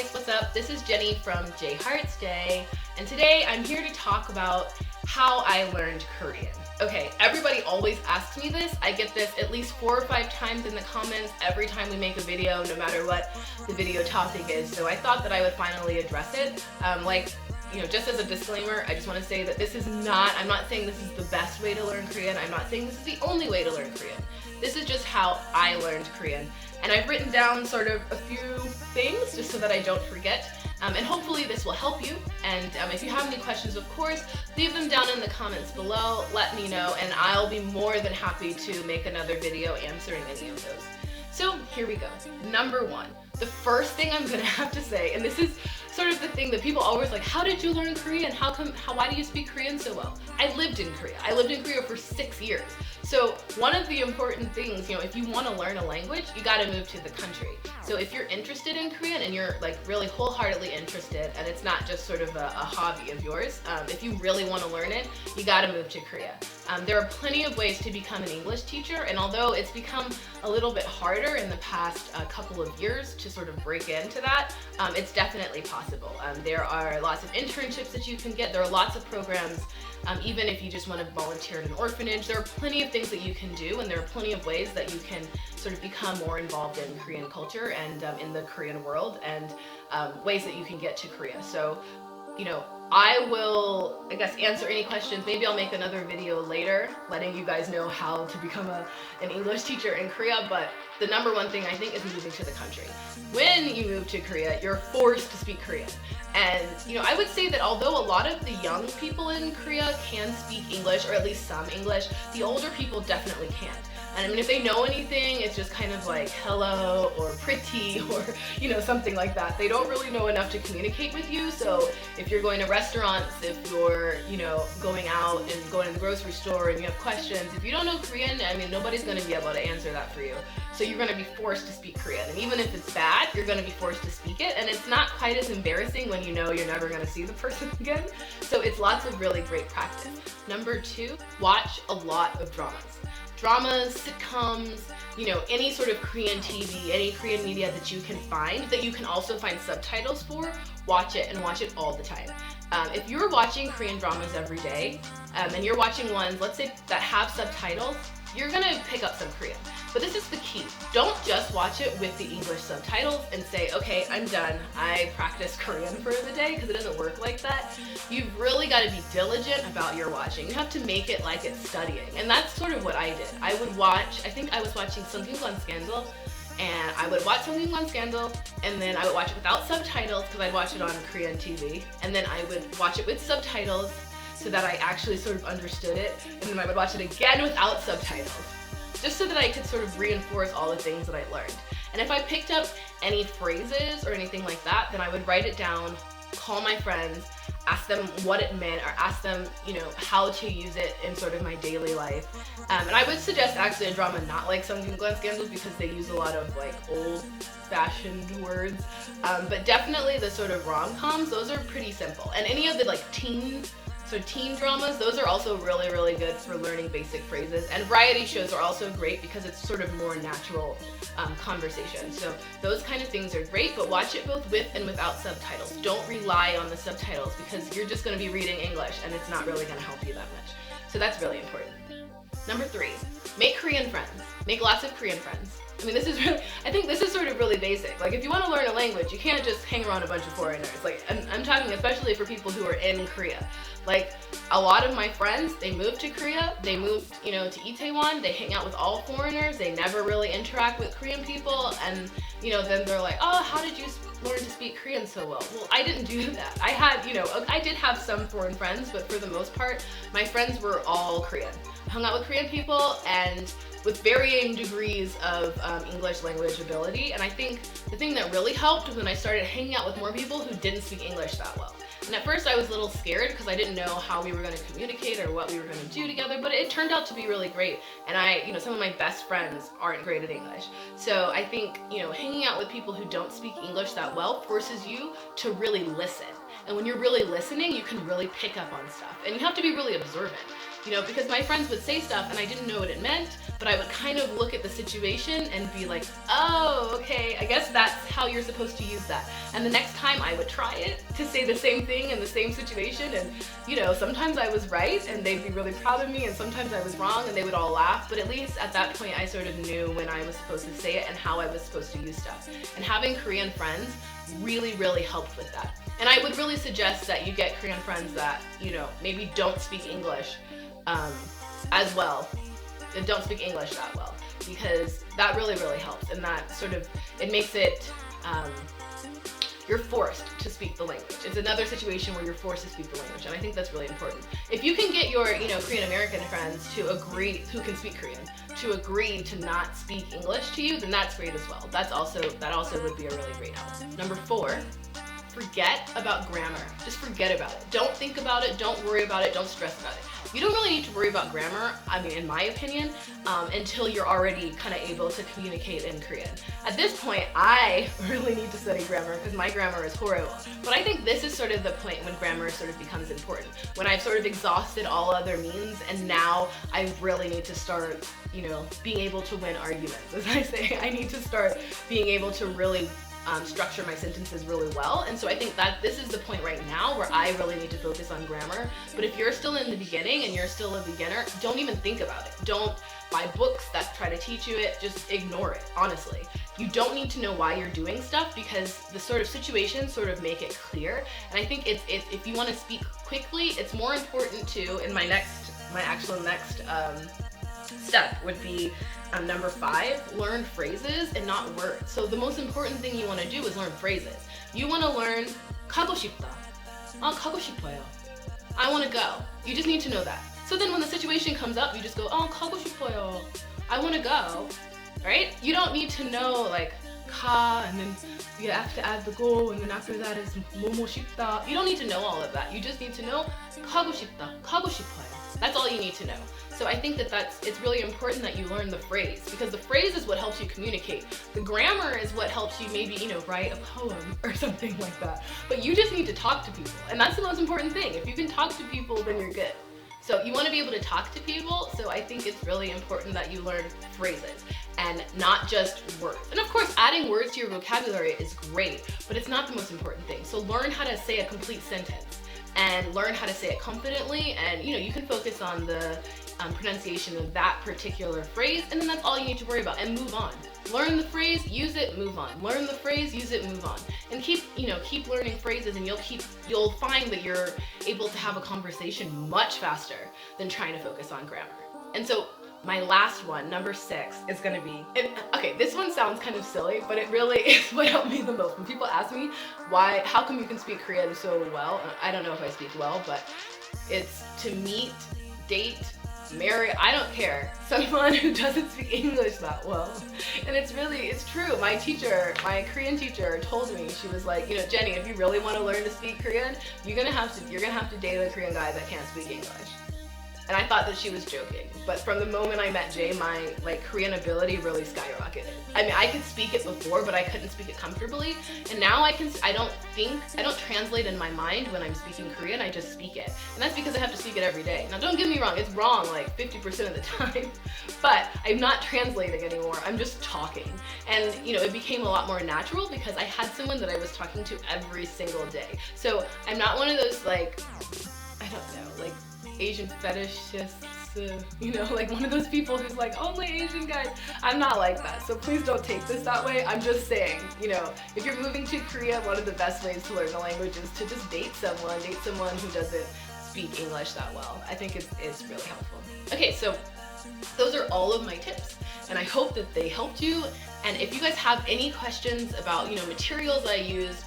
guys, what's up? This is Jenny from J Heart's Day, and today I'm here to talk about how I learned Korean. Okay, everybody always asks me this. I get this at least 4 or 5 times in the comments every time we make a video, no matter what the video topic is. So I thought that I would finally address it. Just as a disclaimer, I just want to say that this is not, I'm not saying this is the best way to learn Korean. I'm not saying this is the only way to learn Korean. This is just how I learned Korean. And I've written down sort of a few things just so that I don't forget. And hopefully this will help you. And if you have any questions, of course, leave them down in the comments below. Let me know, and I'll be more than happy to make another video answering any of those. So here we go. Number 1, the first thing I'm gonna have to say, and this is sort of the thing that people always like, how did you learn Korean? Why do you speak Korean so well? I lived in Korea. I lived in Korea for 6 years. So one of the important things, if you want to learn a language, you got to move to the country. So if you're interested in Korean and you're like really wholeheartedly interested, and it's not just sort of a hobby of yours, if you really want to learn it, you got to move to Korea. There are plenty of ways to become an English teacher, and although it's become a little bit harder in the past couple of years to sort of break into that, it's definitely possible. There are lots of internships that you can get. There are lots of programs. Even if you just want to volunteer in an orphanage, there are plenty of things that you can do, and there are plenty of ways that you can sort of become more involved in Korean culture and in the Korean world, and ways that you can get to Korea. So, I will, answer any questions. Maybe I'll make another video later letting you guys know how to become an English teacher in Korea, but the number 1 thing I think is moving to the country. When you move to Korea, you're forced to speak Korean. And, I would say that although a lot of the young people in Korea can speak English, or at least some English, the older people definitely can't. And I mean, if they know anything, it's just kind of like hello or pretty or, something like that. They don't really know enough to communicate with you. So if you're going to restaurants, if you're, going out and going to the grocery store and you have questions, if you don't know Korean, I mean, nobody's going to be able to answer that for you. So you're going to be forced to speak Korean. And even if it's bad, you're going to be forced to speak it. And it's not quite as embarrassing when you know you're never going to see the person again. So it's lots of really great practice. Number 2, watch a lot of dramas. Dramas, sitcoms, any sort of Korean TV, any Korean media that you can find, that you can also find subtitles for, watch it, and watch it all the time. If you're watching Korean dramas every day, and you're watching ones, let's say, that have subtitles, you're gonna pick up some Korean. But this is the key. Don't just watch it with the English subtitles and say, okay, I'm done. I practiced Korean for the day, because it doesn't work like that. You've really got to be diligent about your watching. You have to make it like it's studying. And that's sort of what I did. I would watch, I think I was watching Youngran Scandal, and I would watch Youngran Scandal, and then I would watch it without subtitles, because I'd watch it on Korean TV, and then I would watch it with subtitles, so that I actually sort of understood it, and then I would watch it again without subtitles, just so that I could sort of reinforce all the things that I learned. And if I picked up any phrases or anything like that, then I would write it down, call my friends, ask them what it meant, or ask them, how to use it in sort of my daily life. And I would suggest actually a drama not like Youngran Scandal, because they use a lot of like old-fashioned words. But definitely the sort of rom-coms, those are pretty simple. And any of the like teen dramas, those are also really, really good for learning basic phrases. And variety shows are also great because it's sort of more natural conversation. So those kind of things are great, but watch it both with and without subtitles. Don't rely on the subtitles, because you're just going to be reading English and it's not really going to help you that much. So that's really important. Number 3, make Korean friends. Make lots of Korean friends. I mean, I think this is sort of really basic. Like, if you want to learn a language, you can't just hang around a bunch of foreigners. Like, I'm talking especially for people who are in Korea. Like, a lot of my friends, they moved to Korea, they moved, to Itaewon, they hang out with all foreigners, they never really interact with Korean people, and, then they're like, oh, how did you learn to speak Korean so well? Well, I didn't do that. I had, I did have some foreign friends, but for the most part, my friends were all Korean. I hung out with Korean people, and with varying degrees of English language ability. And I think the thing that really helped was when I started hanging out with more people who didn't speak English that well. And at first I was a little scared because I didn't know how we were going to communicate or what we were going to do together, but it turned out to be really great. And some of my best friends aren't great at English. So I think, hanging out with people who don't speak English that well forces you to really listen. And when you're really listening, you can really pick up on stuff. And you have to be really observant. Because my friends would say stuff and I didn't know what it meant, but I would kind of look at the situation and be like, oh, okay, I guess that's how you're supposed to use that. And the next time I would try it to say the same thing in the same situation, and you know, sometimes I was right and they'd be really proud of me, and sometimes I was wrong and they would all laugh, but at least at that point I sort of knew when I was supposed to say it and how I was supposed to use stuff. And having Korean friends really, really helped with that. And I would really suggest that you get Korean friends that, you know, maybe don't speak English as well. Don't speak English that well, because that really, really helps. And that sort of, it makes it, you're forced to speak the language. It's another situation where you're forced to speak the language, and I think that's really important. If you can get your, you know, Korean American friends to agree, who can speak Korean, to agree to not speak English to you, then that's great as well. That also would be a really great help. Number 4, forget about grammar. Just forget about it. Don't think about it, don't worry about it, don't stress about it. You don't really need to worry about grammar, I mean, in my opinion, until you're already kind of able to communicate in Korean. At this point, I really need to study grammar because my grammar is horrible. But I think this is sort of the point when grammar sort of becomes important. When I've sort of exhausted all other means, and now I really need to start, you know, being able to win arguments. As I say, I need to start being able to really structure my sentences really well. And so I think that this is the point right now where I really need to focus on grammar. But if you're still in the beginning and you're still a beginner, don't even think about it. Don't buy books that try to teach you it, just ignore it, honestly. You don't need to know why you're doing stuff, because the sort of situations sort of make it clear. And I think if you want to speak quickly, it's more important to, in my actual next step would be number 5, learn phrases and not words. So the most important thing you want to do is learn phrases. You want to learn 가고 싶다. 가고 싶어요. I want to go. You just need to know that. So then when the situation comes up, you just go, 가고 싶어요. I want to go. Right? You don't need to know like 가, and then you have to add the go, and then after that is 뭐뭐 싶다. You don't need to know all of that. You just need to know 가고 싶다. 가고 싶어요. That's all you need to know. So I think it's really important that you learn the phrase, because the phrase is what helps you communicate. The grammar is what helps you maybe, you know, write a poem or something like that. But you just need to talk to people, and that's the most important thing. If you can talk to people, then you're good. So you want to be able to talk to people, so I think it's really important that you learn phrases and not just words. And of course, adding words to your vocabulary is great, but it's not the most important thing. So learn how to say a complete sentence and learn how to say it confidently, and you know, you can focus on the pronunciation of that particular phrase, and then that's all you need to worry about, and move on. Learn the phrase, use it, move on. Learn the phrase, use it, move on. And keep learning phrases, and you'll find that you're able to have a conversation much faster than trying to focus on grammar. And so my last one, number 6, is gonna be, okay, this one sounds kind of silly, but it really is what helped me the most. When people ask me how come you can speak Korean so well, I don't know if I speak well, but it's to meet, date, marry, I don't care, someone who doesn't speak English that well. And it's true. My Korean teacher told me, she was like, you know, Jenny, if you really want to learn to speak Korean, you're gonna have to date a Korean guy that can't speak English. And I thought that she was joking, but from the moment I met Jay, my Korean ability really skyrocketed. I mean, I could speak it before, but I couldn't speak it comfortably. And now I don't translate in my mind when I'm speaking Korean, I just speak it. And that's because I have to speak it every day. Now don't get me wrong, it's wrong like 50% of the time, but I'm not translating anymore, I'm just talking. And you know, it became a lot more natural because I had someone that I was talking to every single day. So I'm not one of those I don't know, Asian fetishists, you know, one of those people who's like, only Asian guys. I'm not like that, so please don't take this that way. I'm just saying, you know, if you're moving to Korea, one of the best ways to learn the language is to just date someone who doesn't speak English that well. I think it's really helpful. Okay, so those are all of my tips, and I hope that they helped you. And if you guys have any questions about, you know, materials I used,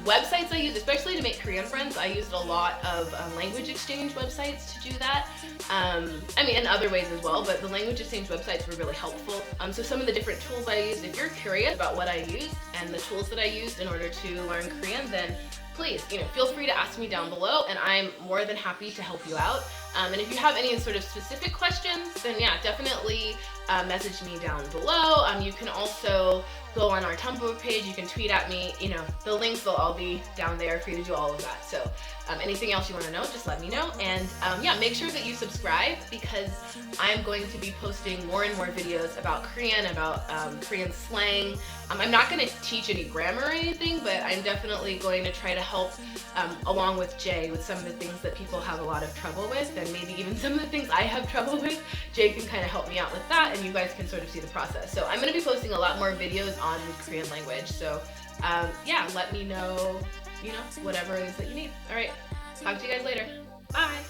websites I used, especially to make Korean friends, I used a lot of language exchange websites to do that. I mean, and other ways as well, but the language exchange websites were really helpful. So some of the different tools I used, if you're curious about what I used and the tools that I used in order to learn Korean, then please, you know, feel free to ask me down below, and I'm more than happy to help you out. And if you have any sort of specific questions, then yeah, definitely message me down below. You can also go on our Tumblr page. You can tweet at me. You know, the links will all be down there for you to do all of that. So anything else you want to know, just let me know. And yeah, make sure that you subscribe, because I'm going to be posting more and more videos about Korean, about Korean slang. I'm not going to teach any grammar or anything, but I'm definitely going to try to help along with Jay with some of the things that people have a lot of trouble with, and maybe even some of the things I have trouble with. Jay can kind of help me out with that, and you guys can sort of see the process. So I'm going to be posting a lot more videos on Korean language. So yeah, let me know, you know, whatever it is that you need. All right, talk to you guys later. Bye.